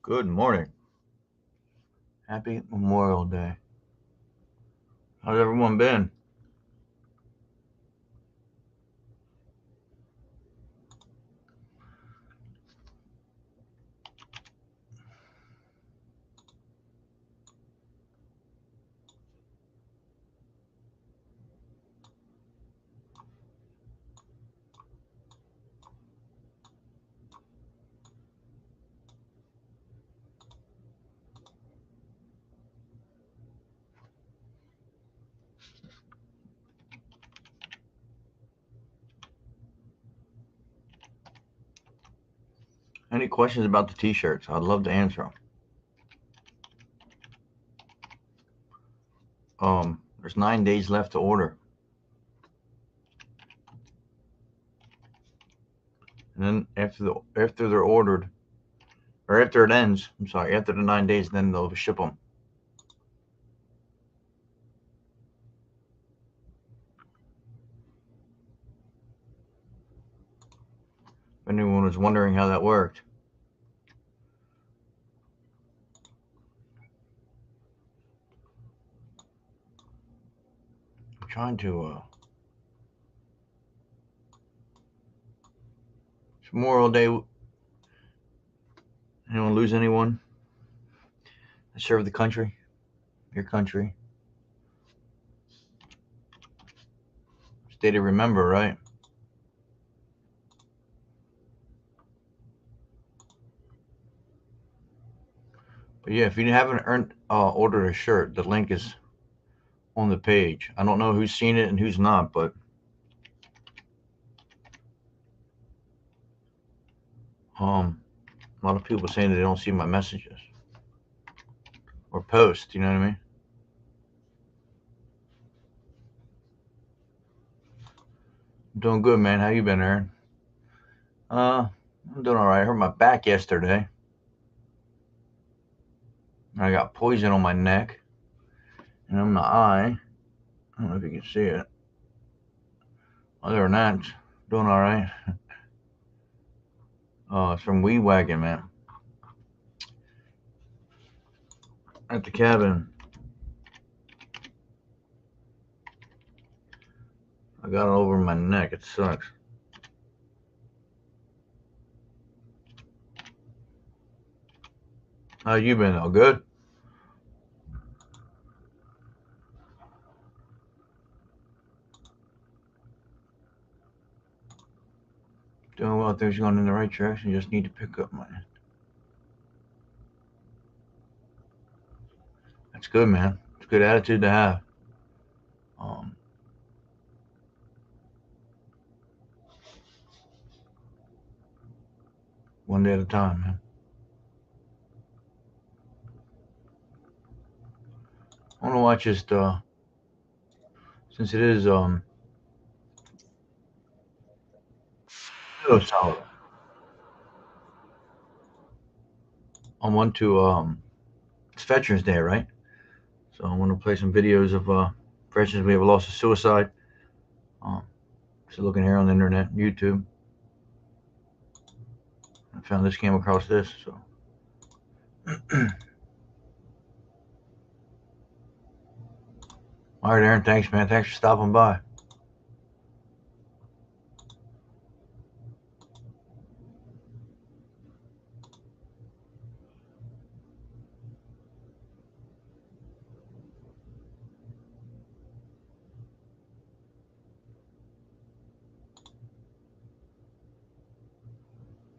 Good morning. Happy Memorial Day. How's everyone been? Any questions about the t-shirts? I'd love to answer them. There's 9 days left to order. And then after they're ordered, or after it ends, after the 9 days, then they'll ship them. If anyone was wondering how that worked. I'm trying to, it's Memorial Day. Anyone lose anyone? I serve the country, your country. It's day to remember, right? But yeah, if you haven't ordered a shirt, the link is on the page. I don't know who's seen it and who's not, but a lot of people saying they don't see my messages or post. You know what I mean? I'm doing good, man. How you been, Aaron? I'm doing all right. I hurt my back yesterday. I got poison on my neck and on my eye. I don't know if you can see it. Other than that, doing all right. It's from Weed Wagon, man. At the cabin, I got it over my neck. It sucks. How you been? All good? Doing well. Things going in the right direction. Just need to pick up my. That's good, man. It's a good attitude to have. Um, One day at a time, man. I want to watch just since it is solid. I want to it's Veterans Day, right? So I want to play some videos of veterans we have lost to suicide. Um, just looking here on the internet, YouTube. I found this, came across this. So all right, Aaron. Thanks, man. Thanks for stopping by.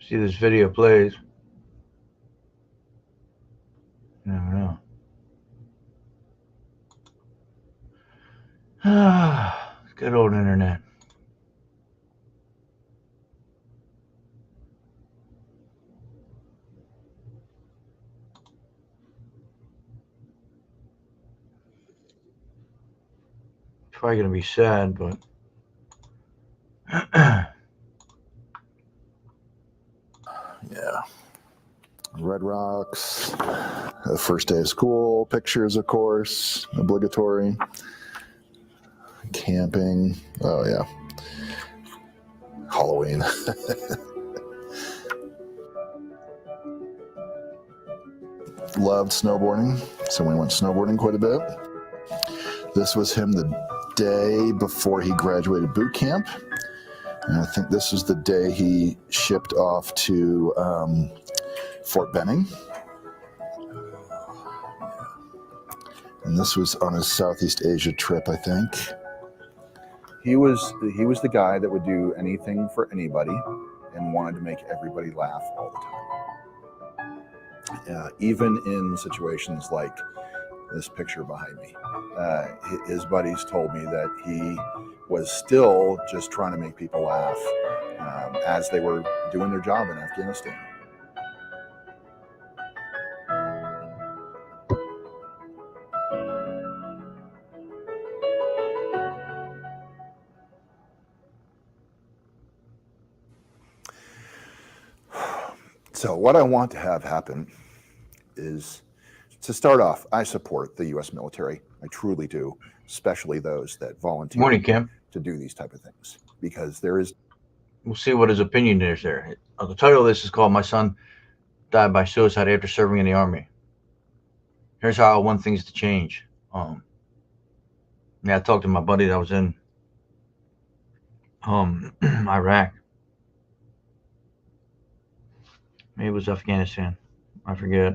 See this video plays. You never know. Good old internet. It's probably gonna be sad, but Yeah. Red Rocks, the first day of school, pictures, of course, obligatory. Camping. Oh, yeah. Halloween. loved snowboarding, so we went snowboarding quite a bit. This was him the day before he graduated boot camp, and I think this is the day he shipped off to Fort Benning. And this was on his Southeast Asia trip, I think. He was the guy that would do anything for anybody and wanted to make everybody laugh all the time. Even in situations like this picture behind me. His buddies told me that he was still just trying to make people laugh as they were doing their job in Afghanistan. So what I want to have happen is, to start off, I support the U.S. military. I truly do, especially those that volunteer Morning, Kim. to do these type of things, because there is. We'll see what his opinion is there. The title of this is called "My Son Died by Suicide After Serving in the Army." Here's how I want things to change. Yeah, I talked to my buddy that was in Iraq. Maybe it was Afghanistan. I forget.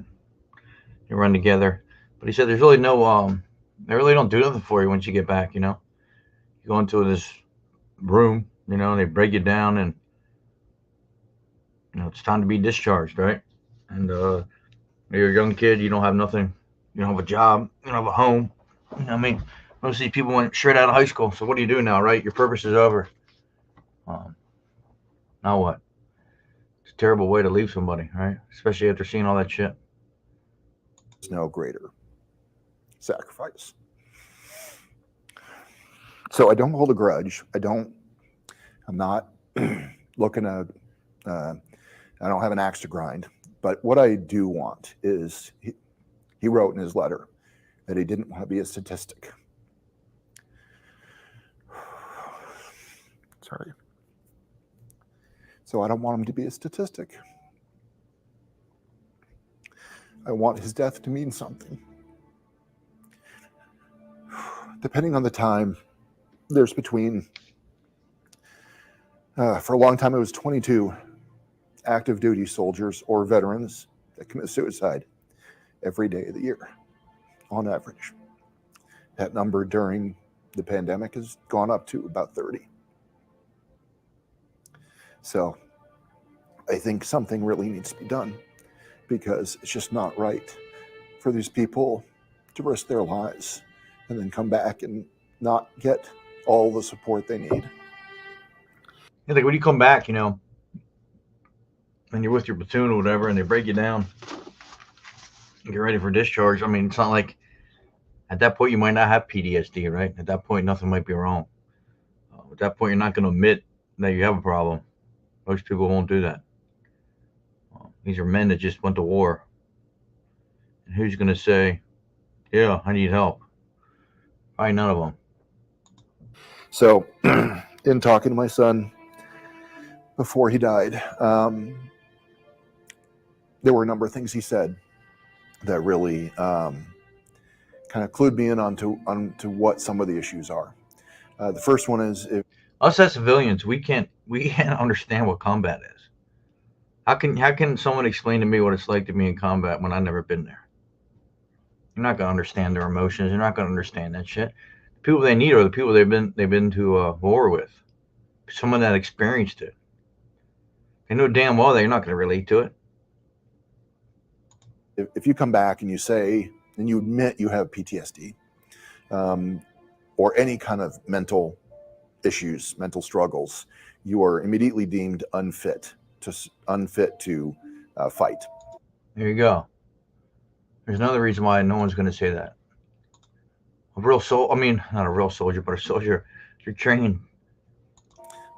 They run together. But he said there's really no they really don't do nothing for you once you get back, you know. You go into this room, you know, they break you down, and you know, it's time to be discharged, right? And you're a young kid, you don't have nothing, you don't have a job, you don't have a home. You know what I mean? Most of these people went straight out of high school. So what do you do now, right? Your purpose is over. Now what? It's a terrible way to leave somebody, right? Especially after seeing all that shit. There's no greater sacrifice. So I don't hold a grudge. I'm not looking to, I don't have an axe to grind. But what I do want is, he wrote in his letter that he didn't want to be a statistic. Sorry. So I don't want him to be a statistic. I want his death to mean something. Depending on the time, there's between, for a long time it was 22 active duty soldiers or veterans that commit suicide every day of the year, on average. That number during the pandemic has gone up to about 30. So I think something really needs to be done, because it's just not right for these people to risk their lives and then come back and not get all the support they need. Yeah, like when you come back, you know, and you're with your platoon or whatever, and they break you down and get ready for discharge. I mean, it's not like at that point you might not have PTSD, right? At that point, nothing might be wrong. At that point, you're not going to admit that you have a problem. Most people won't do that. These are men that just went to war. And who's going to say, yeah, I need help? Probably none of them. So in talking to my son before he died, there were a number of things he said that really kind of clued me in onto what some of the issues are. The first one is, if us as civilians, we can't understand what combat is. How can someone explain to me what it's like to be in combat when I've never been there? You're not gonna understand their emotions. You're not gonna understand that shit. The people they need are the people they've been to war with. Someone that experienced it. They know damn well they're not gonna relate to it. If you come back and you say, and you admit you have PTSD, or any kind of mental issues, mental struggles, you are immediately deemed unfit to fight. There you go. There's another reason why no one's going to say that. A real soul, I mean, not a real soldier, but a soldier, you're trained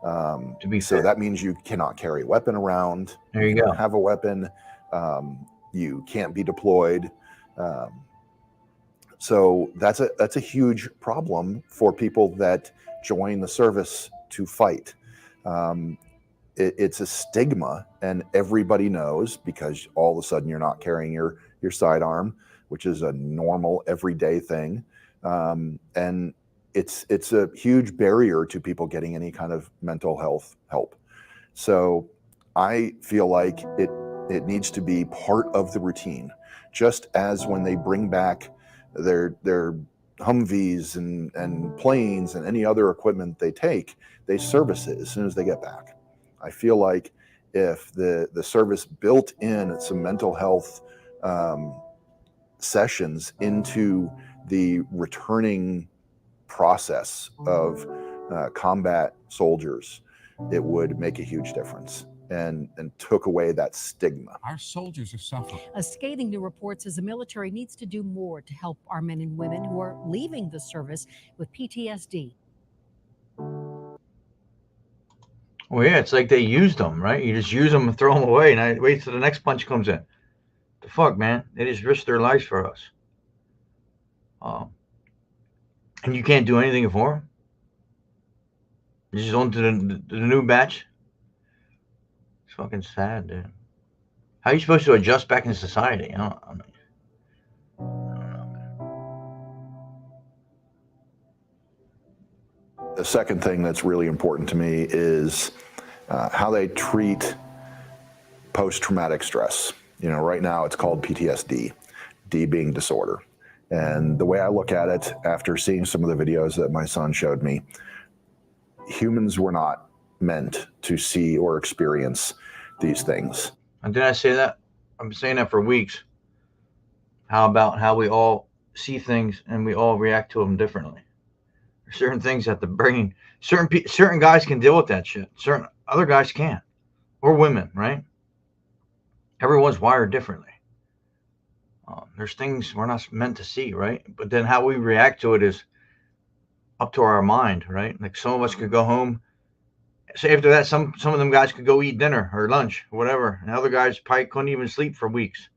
to be so fair. That means you cannot carry a weapon around. There you go. Have a weapon. You can't be deployed. So that's a huge problem for people that join the service to fight. it's a stigma, and everybody knows, because all of a sudden you're not carrying your sidearm, which is a normal everyday thing, and it's a huge barrier to people getting any kind of mental health help. So I feel like it needs to be part of the routine, just as when they bring back their Humvees and planes and any other equipment they take, they service it as soon as they get back. I feel like if the service built in some mental health sessions into the returning process of combat soldiers, it would make a huge difference and took away that stigma. Our soldiers are suffering. A scathing new report says the military needs to do more to help our men and women who are leaving the service with PTSD. Well, yeah, it's like they used them, right? You just use them and throw them away, and I wait till the next punch comes in. The fuck, man? They just risked their lives for us. And you can't do anything for them? You just on to the new batch? It's fucking sad, dude. How are you supposed to adjust back in society? I don't know, man. The second thing that's really important to me is how they treat post-traumatic stress. You know, right now it's called PTSD, D being disorder. And the way I look at it, after seeing some of the videos that my son showed me, humans were not meant to see or experience these things. And did I say that? I've been saying that for weeks. How about how we all see things and we all react to them differently? There's certain things that the brain, certain guys can deal with that shit. Certain other guys can't, or women, right? Everyone's wired differently. There's things we're not meant to see, right? But then how we react to it is up to our mind, right? Like some of us could go home. Say after that, some of them guys could go eat dinner or lunch, or whatever, and other guys probably couldn't even sleep for weeks.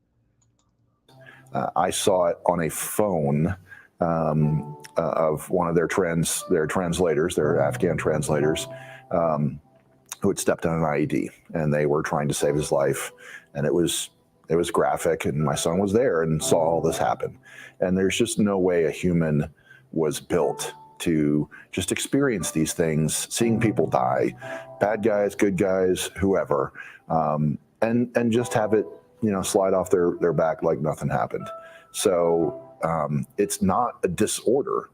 I saw it on a phone of one of their translators, their Afghan translators, who had stepped on an IED, and they were trying to save his life, and it was graphic, and my son was there and saw all this happen. And there's just no way a human was built to just experience these things, seeing people die, bad guys, good guys, whoever, and just have it, slide off their back like nothing happened. So it's not a disorder.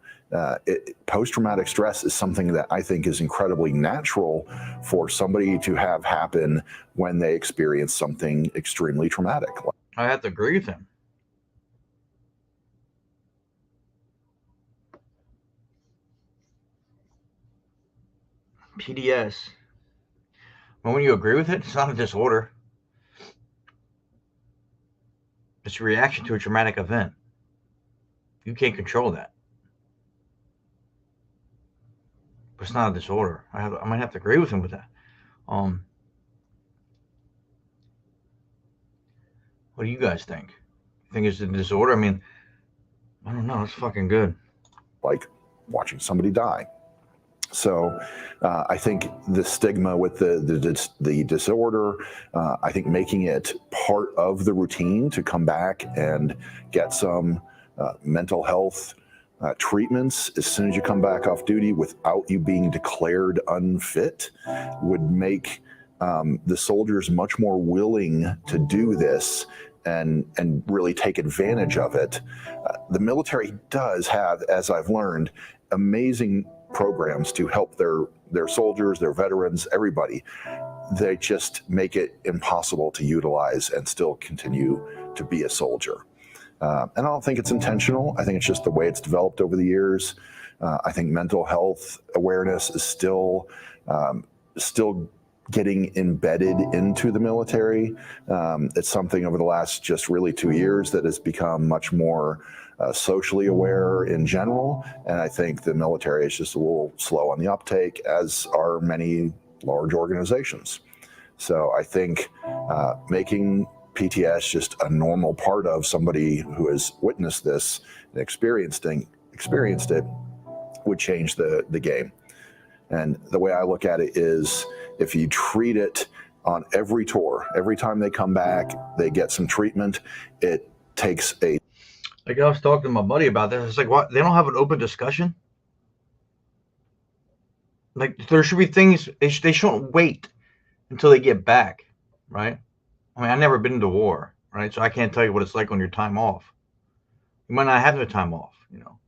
Post-traumatic stress is something that I think is incredibly natural for somebody to have happen when they experience something extremely traumatic. I have to agree with him. PDS. Well, when you agree with it, it's not a disorder. It's a reaction to a traumatic event. You can't control that. But it's not a disorder. I might have to agree with him with that. What do you guys think? You think it's a disorder? I mean, I don't know. It's fucking good. Like watching somebody die. So I think the stigma with the disorder, I think making it part of the routine to come back and get some mental health treatments as soon as you come back off duty without you being declared unfit would make the soldiers much more willing to do this and really take advantage of it. The military does have, as I've learned, amazing programs to help their soldiers, their veterans, everybody. They just make it impossible to utilize and still continue to be a soldier. And I don't think it's intentional. I think it's just the way it's developed over the years. I think mental health awareness is still getting embedded into the military. It's something over the last just really 2 years that has become much more socially aware in general. And I think the military is just a little slow on the uptake, as are many large organizations. So I think making PTS just a normal part of somebody who has witnessed this and experienced it would change the game. And the way I look at it is If you treat it on every tour, every time they come back, they get some treatment. It takes a Like I was talking to my buddy about this. It's like, what? They don't have an open discussion? Like there should be things, they shouldn't wait until they get back, right? I mean, I've never been to war, right? So I can't tell you what it's like on your time off. You might not have no time off, you know.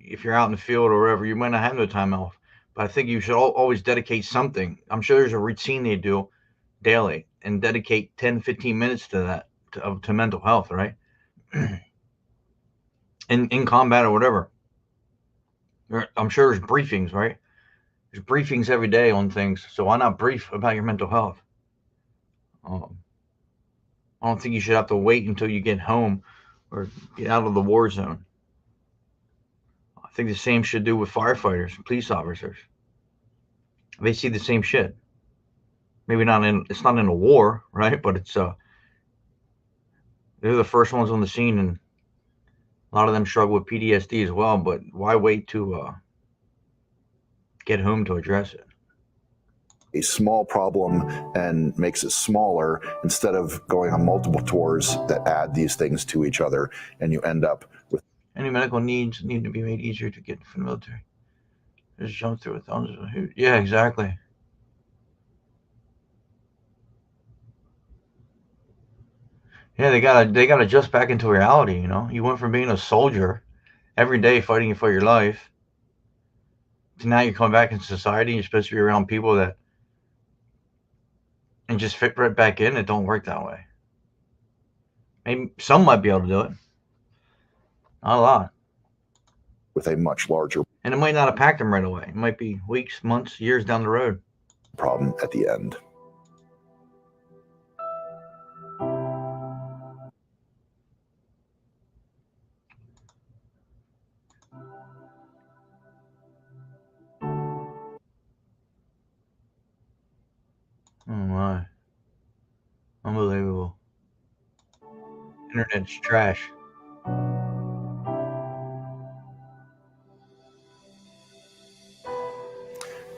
If you're out in the field or wherever, you might not have no time off. But I think you should always dedicate something. I'm sure there's a routine they do daily and dedicate 10, 15 minutes to that, to mental health, right? in combat or whatever. I'm sure there's briefings, right? There's briefings every day on things. So why not brief about your mental health? I don't think you should have to wait until you get home or get out of the war zone. I think the same should do with firefighters, police officers. They see the same shit. Maybe it's not in a war, right? But it's they're the first ones on the scene, and a lot of them struggle with PTSD as well. But why wait to get home to address it? A small problem and makes it smaller instead of going on multiple tours that add these things to each other, and you end up with any medical needs need to be made easier to get from the military. Just jump through with thousands of hoops. Yeah, exactly. Yeah, they gotta adjust back into reality. You know, you went from being a soldier every day fighting for your life to now you're coming back into society. And you're supposed to be around people that and just fit right back in. It don't work that way. Maybe some might be able to do it, not a lot. with a much larger And it might not impact them right away. It might be weeks, months, years down the road. problem at the end. Oh my. Unbelievable. Internet's trash.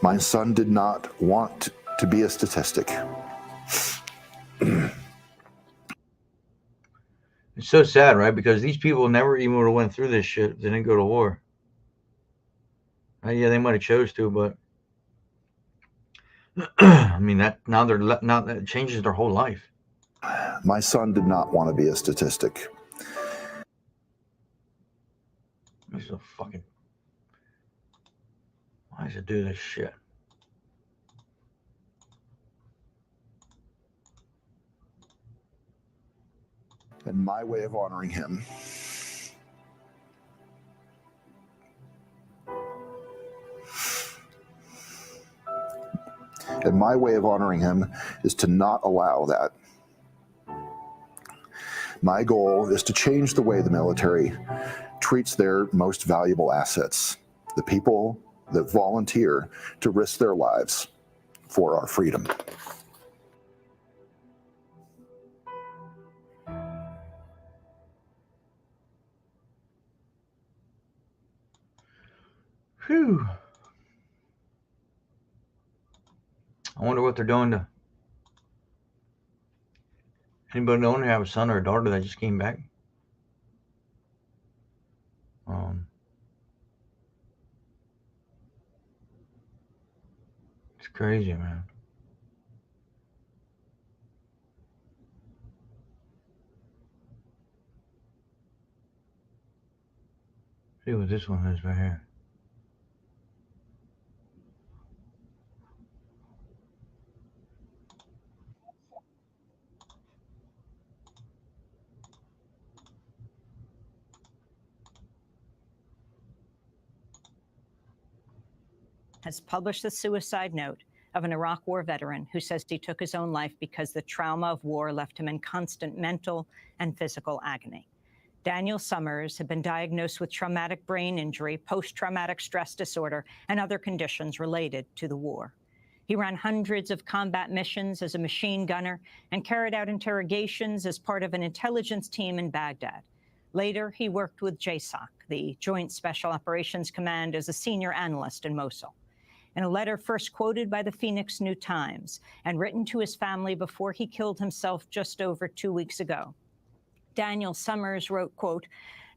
My son did not want to be a statistic. It's so sad, right? Because these people never even would have went through this shit if they didn't go to war. Yeah, they might have chose to, but I mean that changes their whole life. My son did not want to be a statistic. This is a fucking. Why does it do this shit? And my way of honoring him is to not allow that. My goal is to change the way the military treats their most valuable assets, the people that volunteer to risk their lives for our freedom. Whew. I wonder what they're doing to. Anybody know who have a son or a daughter that just came back? It's crazy, man. See what this one is right here. Has published the suicide note of an Iraq War veteran who says he took his own life because the trauma of war left him in constant mental and physical agony. Daniel Summers had been diagnosed with traumatic brain injury, post-traumatic stress disorder, and other conditions related to the war. He ran hundreds of combat missions as a machine gunner and carried out interrogations as part of an intelligence team in Baghdad. Later, he worked with JSOC, the Joint Special Operations Command, as a senior analyst in Mosul. In a letter first quoted by the Phoenix New Times and written to his family before he killed himself just over 2 weeks ago, Daniel Summers wrote, quote,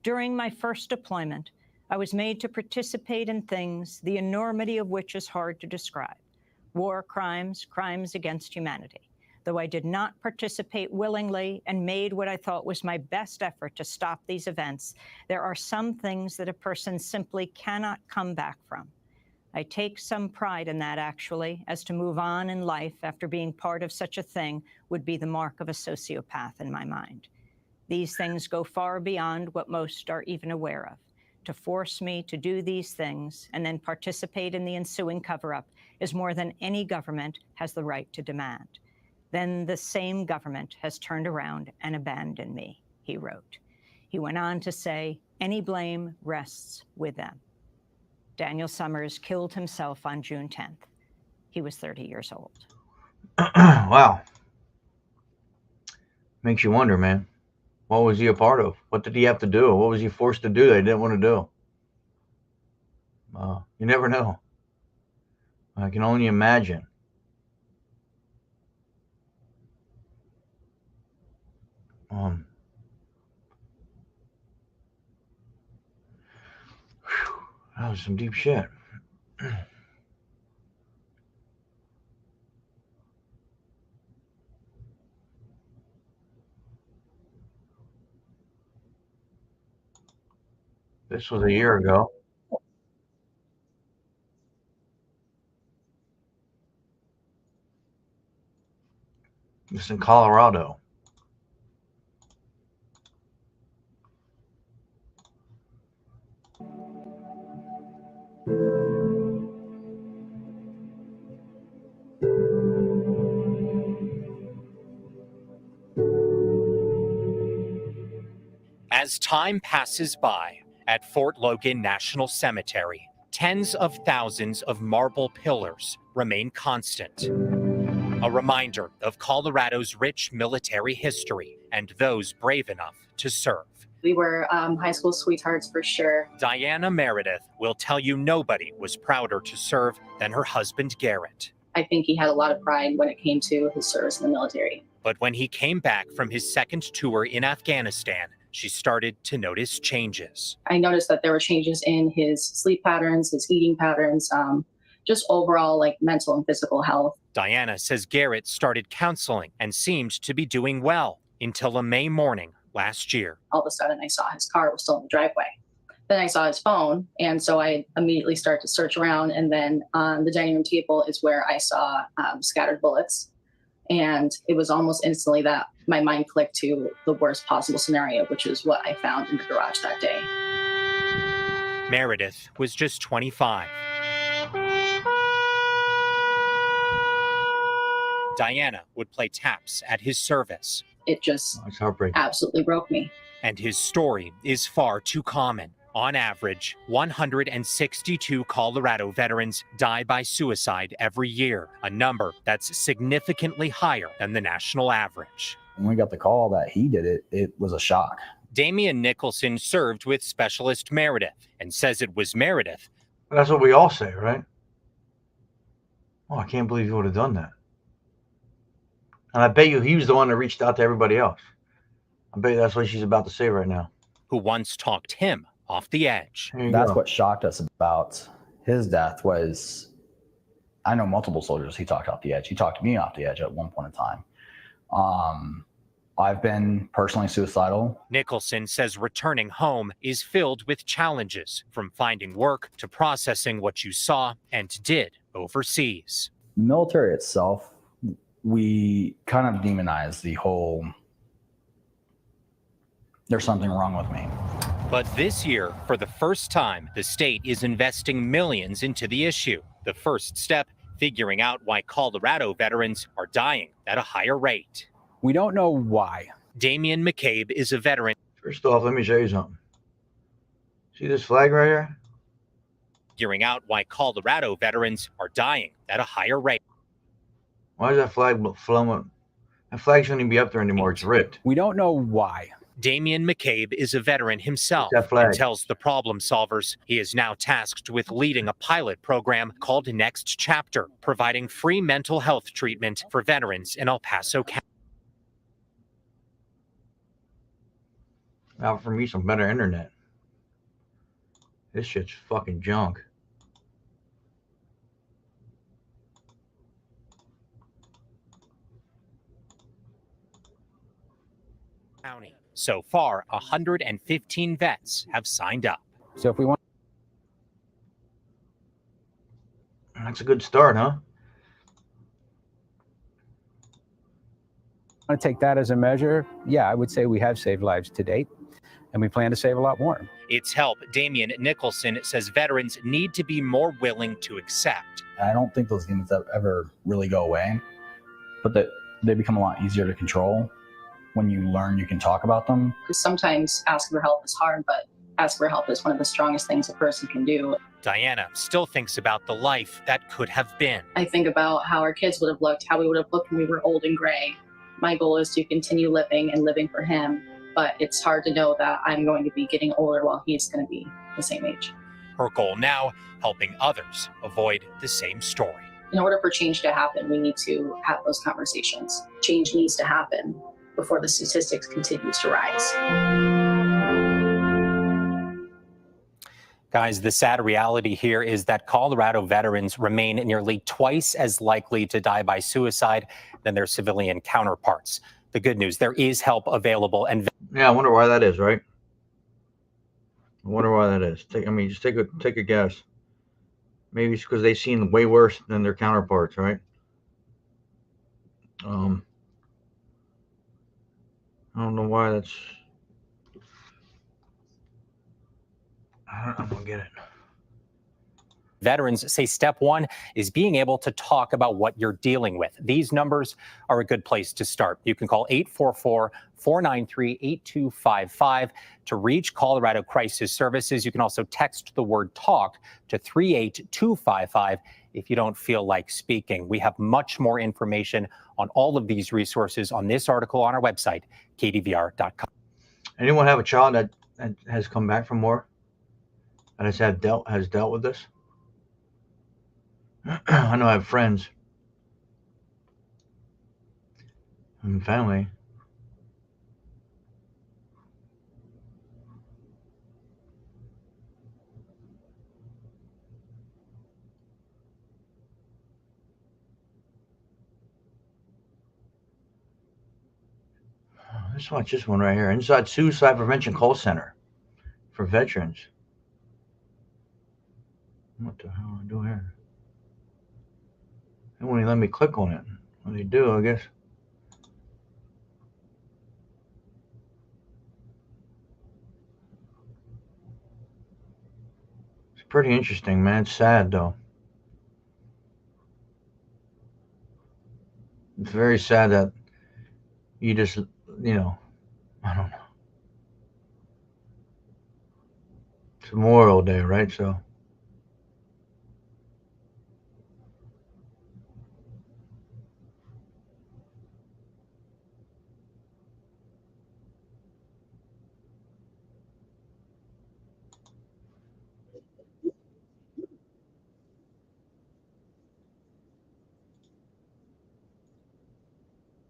"During my first deployment, I was made to participate in things the enormity of which is hard to describe. War crimes, crimes against humanity. Though I did not participate willingly and made what I thought was my best effort to stop these events, there are some things that a person simply cannot come back from. I take some pride in that, actually, as to move on in life after being part of such a thing would be the mark of a sociopath in my mind. These things go far beyond what most are even aware of. To force me to do these things and then participate in the ensuing cover-up is more than any government has the right to demand. Then the same government has turned around and abandoned me," he wrote. He went on to say, "Any blame rests with them." Daniel Summers killed himself on June 10th. He was 30 years old. Wow. Makes you wonder, man. What was he a part of? What did he have to do? What was he forced to do that he didn't want to do? You never know. I can only imagine. That was some deep shit. This was a year ago. It's in Colorado. As time passes by at Fort Logan National Cemetery, tens of thousands of marble pillars remain constant. A reminder of Colorado's rich military history and those brave enough to serve. We were high school sweethearts for sure. Diana Meredith will tell you nobody was prouder to serve than her husband, Garrett. I think he had a lot of pride when it came to his service in the military. But when he came back from his second tour in Afghanistan, she started to notice changes. I noticed that there were changes in his sleep patterns, his eating patterns, just overall like mental and physical health. Diana says Garrett started counseling and seemed to be doing well until a May morning last year. All of a sudden I saw his car was still in the driveway. Then I saw his phone, and so I immediately started to search around, and then on the dining room table is where I saw scattered bullets. And it was almost instantly that my mind clicked to the worst possible scenario, which is what I found in the garage that day. Meredith was just 25. Diana would play taps at his service. It just That's heartbreaking. absolutely broke me. And his story is far too common. On average, 162 Colorado veterans die by suicide every year, a number that's significantly higher than the national average. When we got the call that he did it, it was a shock. Damian Nicholson served with Specialist Meredith and says it was Meredith. That's what we all say, right? Oh, I can't believe you would have done that. And I bet you he was the one that reached out to everybody else. I bet you that's what she's about to say right now. Who once talked him off the edge. That's what shocked us about his death was, I know multiple soldiers he talked off the edge. He talked me off the edge at one point in time. I've been personally suicidal. Nicholson says returning home is filled with challenges, from finding work to processing what you saw and did overseas. The military itself, we kind of demonize the whole, there's something wrong with me. But this year, for the first time, the state is investing millions into the issue. The first step, figuring out why Colorado veterans are dying at a higher rate. We don't know why. Damian McCabe is a veteran. First off, let me show you something. See this flag right here? Figuring out why Colorado veterans are dying at a higher rate. Why is that flag flowing? That flag shouldn't even be up there anymore. It's ripped. We don't know why. Damian McCabe is a veteran himself That flag. and tells the problem solvers he is now tasked with leading a pilot program called Next Chapter, providing free mental health treatment for veterans in El Paso County. Now for me, some better internet. This shit's fucking junk. So far, 115 vets have signed up. So if we want That's a good start, huh? to take that as a measure, yeah, I would say we have saved lives to date, and we plan to save a lot more. It's help Damian Nicholson says veterans need to be more willing to accept. I don't think those demons ever really go away, but that they become a lot easier to control when you learn you can talk about them. Because sometimes asking for help is hard, but asking for help is one of the strongest things a person can do. Diana still thinks about the life that could have been. I think about how our kids would have looked, how we would have looked when we were old and gray. My goal is to continue living and living for him, but it's hard to know that I'm going to be getting older while he's going to be the same age. Her goal now, helping others avoid the same story. In order for change to happen, we need to have those conversations. Change needs to happen before the statistics continues to rise. Guys, the sad reality here is that Colorado veterans remain nearly twice as likely to die by suicide than their civilian counterparts. The good news, there is help available. And Yeah, I wonder why that is, right? I wonder why that is. Just take a guess. Maybe it's because they've seen way worse than their counterparts, right? I don't know why that's. I don't get it. veterans say step one is being able to talk about what you're dealing with. These numbers are a good place to start. You can call 844-493-8255 to reach Colorado Crisis Services. You can also text the word TALK to 38255 if you don't feel like speaking. We have much more information on all of these resources on this article on our website, kdvr.com. Anyone have a child that has come back from war and has dealt with this? I know I have friends and family. Let's watch this one right here. Inside Suicide Prevention Call Center for veterans. What the hell do I do here? They won't even let me click on it. What do they do, I guess? It's pretty interesting, man. It's sad, though. It's very sad that you just, you know, I don't know. It's Memorial Day, right? So.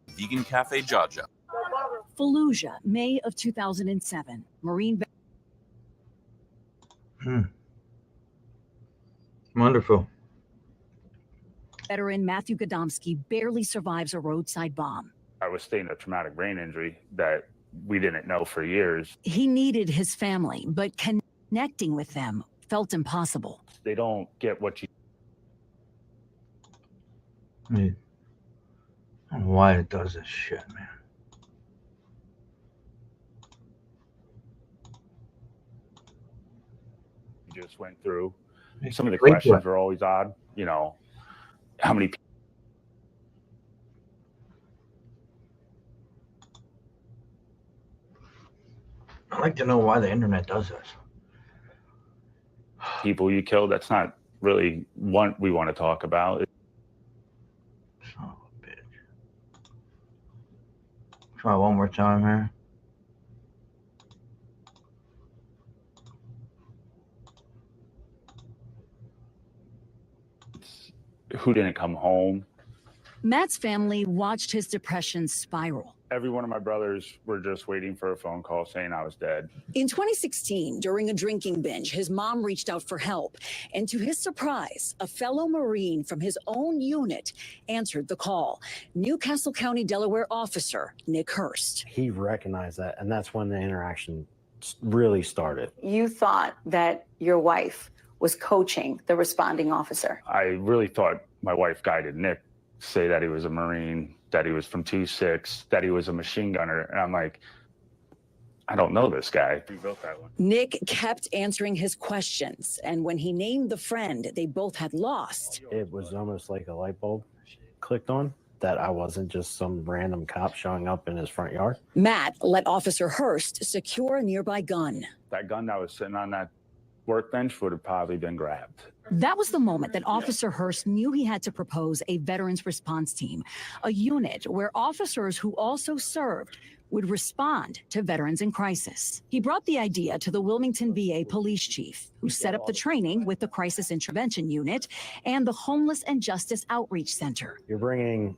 Vegan Cafe Jaja. Fallujah, May of 2007. Marine Wonderful. veteran Matthew Gadomski barely survives a roadside bomb. I was stating a traumatic brain injury that we didn't know for years. He needed his family, but connecting with them felt impossible. They don't get what you. I mean, I don't know why it does this shit, man. Just went through. Makes Some of the me questions sleep. were always odd. You know, how many I'd like to know why the internet does this. people you killed? That's not really what we want to talk about. Son of a bitch. Try one more time here. who didn't come home. Matt's family watched his depression spiral. Every one of my brothers were just waiting for a phone call saying I was dead. In 2016, during a drinking binge, his mom reached out for help. And to his surprise, a fellow Marine from his own unit answered the call. Newcastle County, Delaware officer Nick Hurst. He recognized that, and that's when the interaction really started. You thought that your wife was coaching the responding officer. I really thought my wife guided Nick, say that he was a Marine, that he was from 2-6, that he was a machine gunner. And I'm like, I don't know this guy. Who built that one? Nick kept answering his questions. And when he named the friend they both had lost, it was almost like a light bulb clicked on, that I wasn't just some random cop showing up in his front yard. Matt let Officer Hurst secure a nearby gun. That gun that was sitting on that workbench would have probably been grabbed. That was the moment that Officer Hurst knew he had to propose a veterans response team, a unit where officers who also served would respond to veterans in crisis. He brought the idea to the Wilmington VA police chief, who set up the training with the Crisis Intervention Unit and the Homeless and Justice Outreach Center. You're bringing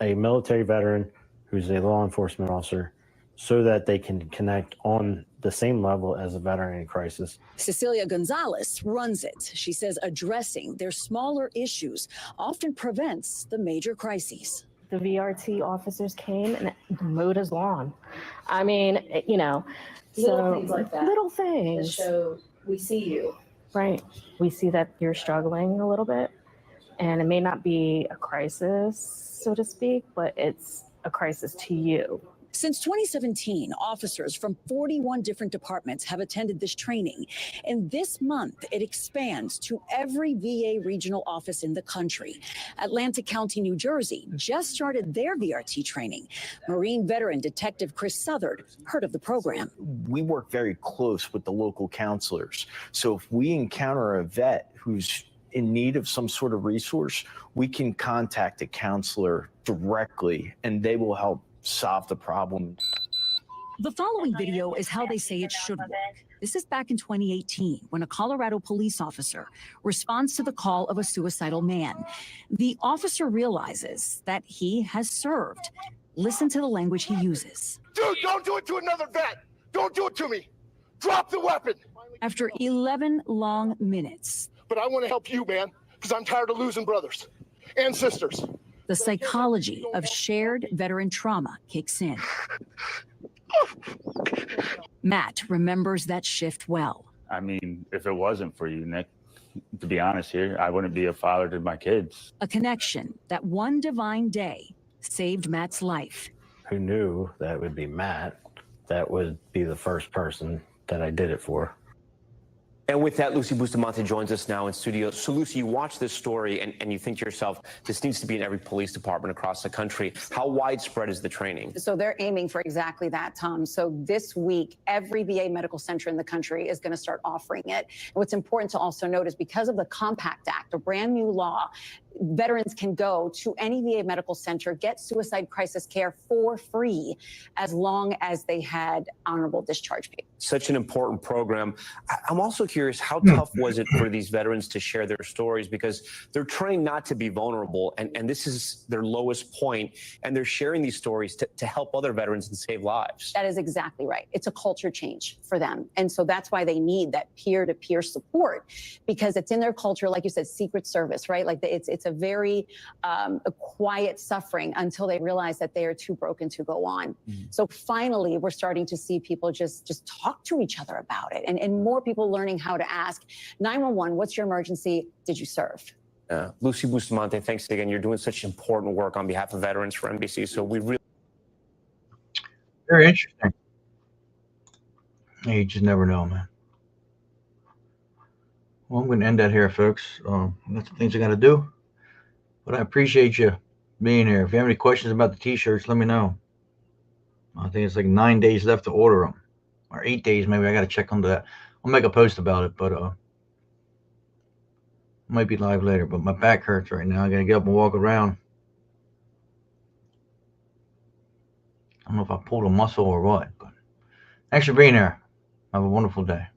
a military veteran who's a law enforcement officer so that they can connect on the same level as a veteran in crisis. Cecilia Gonzalez runs it. She says addressing their smaller issues often prevents the major crises. The VRT officers came and mowed his lawn. I mean, you know, Little things like that. Little things. That show we see you. Right. We see that you're struggling a little bit, and it may not be a crisis, so to speak, but it's a crisis to you. Since 2017, officers from 41 different departments have attended this training. And this month, it expands to every VA regional office in the country. Atlantic County, New Jersey just started their VRT training. Marine veteran Detective Chris Southard heard of the program. We work very close with the local counselors. So if we encounter a vet who's in need of some sort of resource, we can contact a counselor directly and they will help solve the problem. The following video is how they say it should work. This is back in 2018 when a Colorado police officer responds to the call of a suicidal man. The officer realizes that he has served. Listen to the language he uses. Dude, don't do it to another vet. Don't do it to me. Drop the weapon. After 11 long minutes. But I want to help you, man, because I'm tired of losing brothers and sisters. The psychology of shared veteran trauma kicks in. Matt remembers that shift well. I mean, if it wasn't for you, Nick, to be honest here, I wouldn't be a father to my kids. A connection that one divine day saved Matt's life. Who knew that it would be Matt that would be the first person that I did it for. And with that, Lucy Bustamante joins us now in studio. So, Lucy, you watch this story and you think to yourself, this needs to be in every police department across the country. How widespread is the training? So they're aiming for exactly that, Tom. So this week, every VA medical center in the country is going to start offering it. And what's important to also note is because of the Compact Act, a brand new law, veterans can go to any VA medical center, get suicide crisis care for free, as long as they had honorable discharge papers. Such an important program. I'm also curious, how tough was it for these veterans to share their stories? Because they're trained not to be vulnerable, and this is their lowest point, and they're sharing these stories to help other veterans and save lives. That is exactly right. It's a culture change for them. And so that's why they need that peer-to-peer support, because it's in their culture, like you said, secret service, right? Like it's a very a quiet suffering until they realize that they are too broken to go on. So finally, we're starting to see people just talk to each other about it, and more people learning how to ask 911, what's your emergency? Did you serve? Lucy Bustamante, thanks again. You're doing such important work on behalf of veterans for NBC. So we really. Very interesting. You just never know, man. Well, I'm going to end that here, folks. That's the things I got to do. But I appreciate you being here. If you have any questions about the T-shirts, let me know. I think it's like 9 days left to order them. Or 8 days, maybe. I got to check on that. I'll make a post about it, but might be live later. But my back hurts right now. I got to get up and walk around. I don't know if I pulled a muscle or what. But thanks for being here. Have a wonderful day.